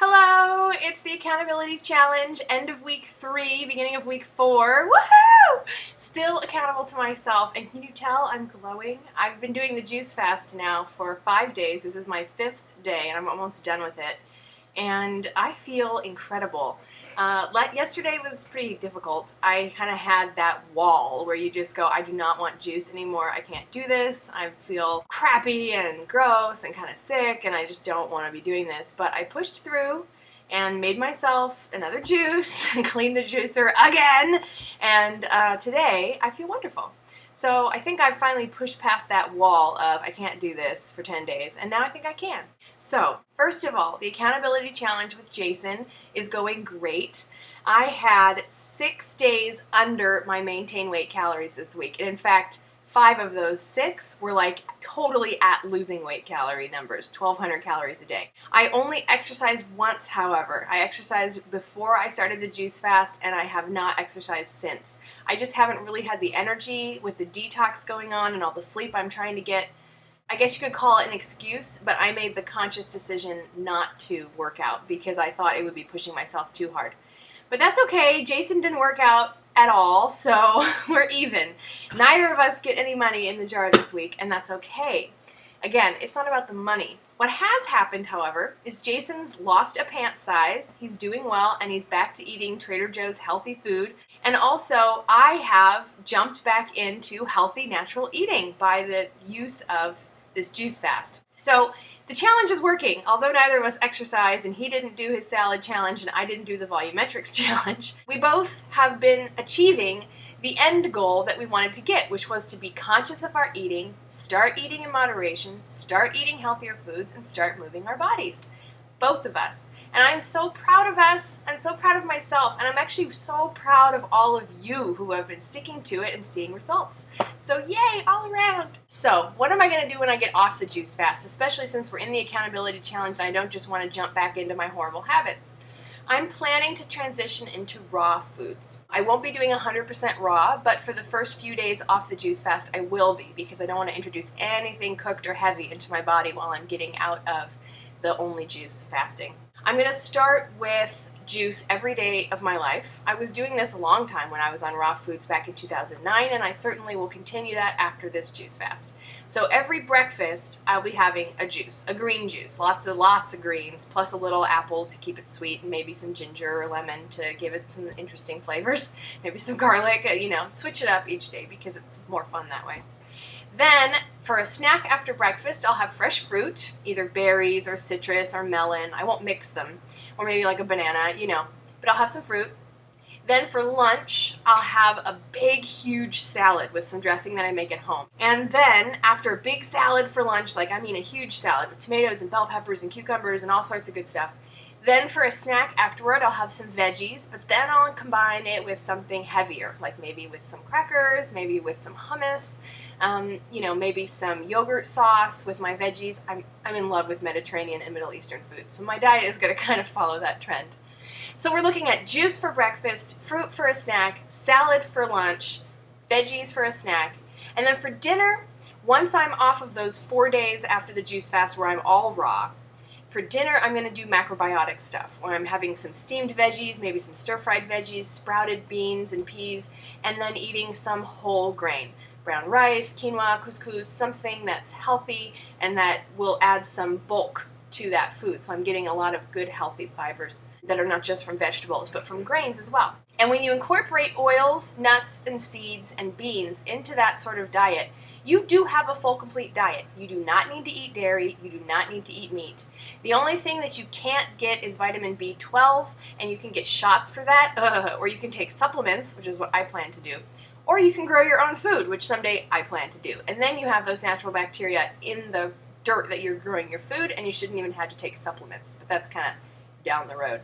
Hello, it's the Accountability Challenge, end of week 3, beginning of week 4. Woohoo! Still accountable to myself, and can you tell I'm glowing? I've been doing the juice fast now for 5 days. This is my 5th day, and I'm almost done with it. And I feel incredible. Yesterday was pretty difficult. I kind of had that wall where you just go, I do not want juice anymore. I can't do this. I feel crappy and gross and kind of sick, and I just don't want to be doing this. But I pushed through and made myself another juice and cleaned the juicer again. And today I feel wonderful. So I think I've finally pushed past that wall of I can't do this for 10 days, and now I think I can. So, first of all, the Accountability Challenge with Jason is going great. I had 6 days under my maintain weight calories this week, and in fact, 5 of those 6 were like totally at losing weight calorie numbers, 1,200 calories a day. I only exercised once, however. I exercised before I started the juice fast, and I have not exercised since. I just haven't really had the energy with the detox going on and all the sleep I'm trying to get. I guess you could call it an excuse, but I made the conscious decision not to work out because I thought it would be pushing myself too hard. But that's okay. Jason didn't work out at all, so we're even. Neither of us get any money in the jar this week, and that's okay. Again, it's not about the money. What has happened, however, is Jason's lost a pant size, he's doing well, and he's back to eating Trader Joe's healthy food. And also, I have jumped back into healthy, natural eating by the use of this juice fast. So the challenge is working. Although neither of us exercised and he didn't do his salad challenge and I didn't do the volumetrics challenge, we both have been achieving the end goal that we wanted to get, which was to be conscious of our eating, start eating in moderation, start eating healthier foods, and start moving our bodies. Both of us. And I'm so proud of us. I'm so proud of myself. And I'm actually so proud of all of you who have been sticking to it and seeing results. So yay, all around. So what am I going to do when I get off the juice fast, especially since we're in the Accountability Challenge and I don't just want to jump back into my horrible habits? I'm planning to transition into raw foods. I won't be doing 100% raw, but for the first few days off the juice fast, I will be, because I don't want to introduce anything cooked or heavy into my body while I'm getting out of the only juice fasting. I'm going to start with juice every day of my life. I was doing this a long time when I was on raw foods back in 2009, and I certainly will continue that after this juice fast. So every breakfast, I'll be having a juice, a green juice, lots of greens, plus a little apple to keep it sweet, and maybe some ginger or lemon to give it some interesting flavors, maybe some garlic, switch it up each day because it's more fun that way. Then, for a snack after breakfast, I'll have fresh fruit, either berries or citrus or melon. I won't mix them, or maybe like a banana, but I'll have some fruit. Then for lunch, I'll have a big, huge salad with some dressing that I make at home. And then, after a big salad for lunch, a huge salad with tomatoes and bell peppers and cucumbers and all sorts of good stuff. Then for a snack afterward, I'll have some veggies, but then I'll combine it with something heavier, like maybe with some crackers, maybe with some hummus, maybe some yogurt sauce with my veggies. I'm in love with Mediterranean and Middle Eastern food, so my diet is going to kind of follow that trend. So we're looking at juice for breakfast, fruit for a snack, salad for lunch, veggies for a snack, and then for dinner, once I'm off of those 4 days after the juice fast where I'm all raw, for dinner, I'm going to do macrobiotic stuff, where I'm having some steamed veggies, maybe some stir-fried veggies, sprouted beans and peas, and then eating some whole grain. Brown rice, quinoa, couscous, something that's healthy and that will add some bulk to that food. So I'm getting a lot of good, healthy fibers that are not just from vegetables, but from grains as well. And when you incorporate oils, nuts, and seeds, and beans into that sort of diet, you do have a full, complete diet. You do not need to eat dairy. You do not need to eat meat. The only thing that you can't get is vitamin B12, and you can get shots for that, or you can take supplements, which is what I plan to do, or you can grow your own food, which someday I plan to do. And then you have those natural bacteria in the dirt that you're growing your food, and you shouldn't even have to take supplements, but that's kind of down the road.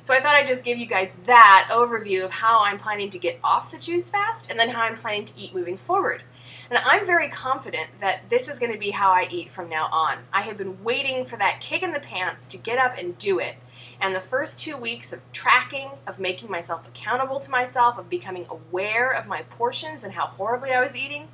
So I thought I'd just give you guys that overview of how I'm planning to get off the juice fast and then how I'm planning to eat moving forward. And I'm very confident that this is going to be how I eat from now on. I have been waiting for that kick in the pants to get up and do it. And the first 2 weeks of tracking, of making myself accountable to myself, of becoming aware of my portions and how horribly I was eating,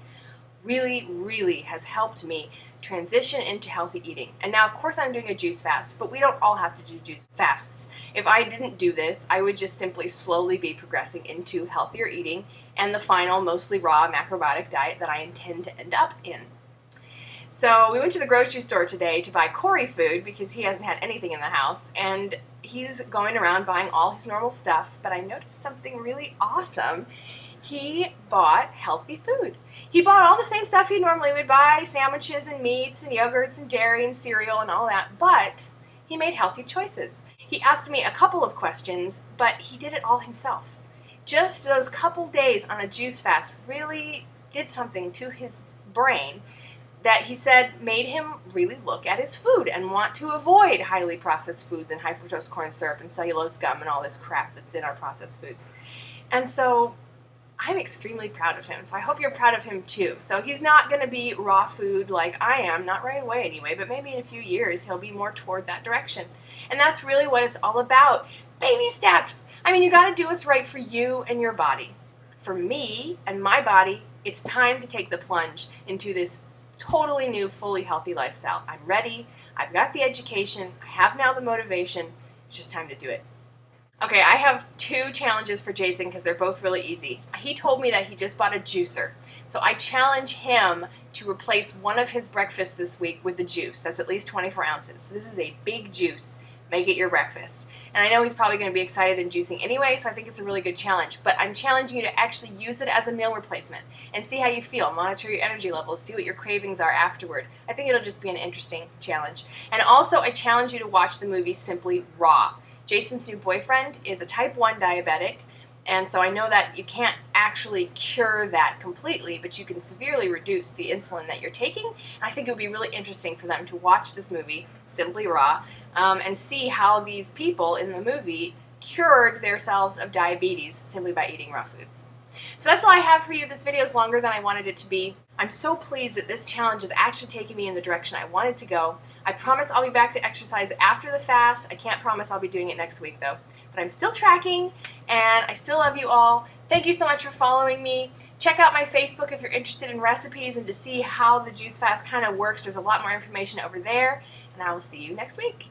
really has helped me transition into healthy eating. And now, of course, I'm doing a juice fast, but we don't all have to do juice fasts. If I didn't do this, I would just simply slowly be progressing into healthier eating and the final, mostly raw macrobiotic diet that I intend to end up in. So we went to the grocery store today to buy Corey food because he hasn't had anything in the house, and he's going around buying all his normal stuff, but I noticed something really awesome. He bought healthy food. He bought all the same stuff he normally would buy, sandwiches and meats and yogurts and dairy and cereal and all that, but he made healthy choices. He asked me a couple of questions, but he did it all himself. Just those couple days on a juice fast really did something to his brain that he said made him really look at his food and want to avoid highly processed foods and high fructose corn syrup and cellulose gum and all this crap that's in our processed foods. And so I'm extremely proud of him, so I hope you're proud of him too. So he's not going to be raw food like I am, not right away anyway, but maybe in a few years he'll be more toward that direction. And that's really what it's all about. Baby steps! I mean, you got to do what's right for you and your body. For me and my body, it's time to take the plunge into this totally new, fully healthy lifestyle. I'm ready. I've got the education. I have now the motivation. It's just time to do it. Okay, I have 2 challenges for Jason because they're both really easy. He told me that he just bought a juicer. So I challenge him to replace one of his breakfasts this week with the juice. That's at least 24 ounces. So this is a big juice. Make it your breakfast. And I know he's probably going to be excited in juicing anyway, so I think it's a really good challenge. But I'm challenging you to actually use it as a meal replacement and see how you feel. Monitor your energy levels, see what your cravings are afterward. I think it'll just be an interesting challenge. And also, I challenge you to watch the movie Simply Raw. Jason's new boyfriend is a type 1 diabetic, and so I know that you can't actually cure that completely, but you can severely reduce the insulin that you're taking. And I think it would be really interesting for them to watch this movie, Simply Raw, and see how these people in the movie cured themselves of diabetes simply by eating raw foods. So that's all I have for you. This video is longer than I wanted it to be. I'm so pleased that this challenge is actually taking me in the direction I wanted to go. I promise I'll be back to exercise after the fast. I can't promise I'll be doing it next week though. But I'm still tracking, and I still love you all. Thank you so much for following me. Check out my Facebook if you're interested in recipes and to see how the juice fast kind of works. There's a lot more information over there, and I will see you next week.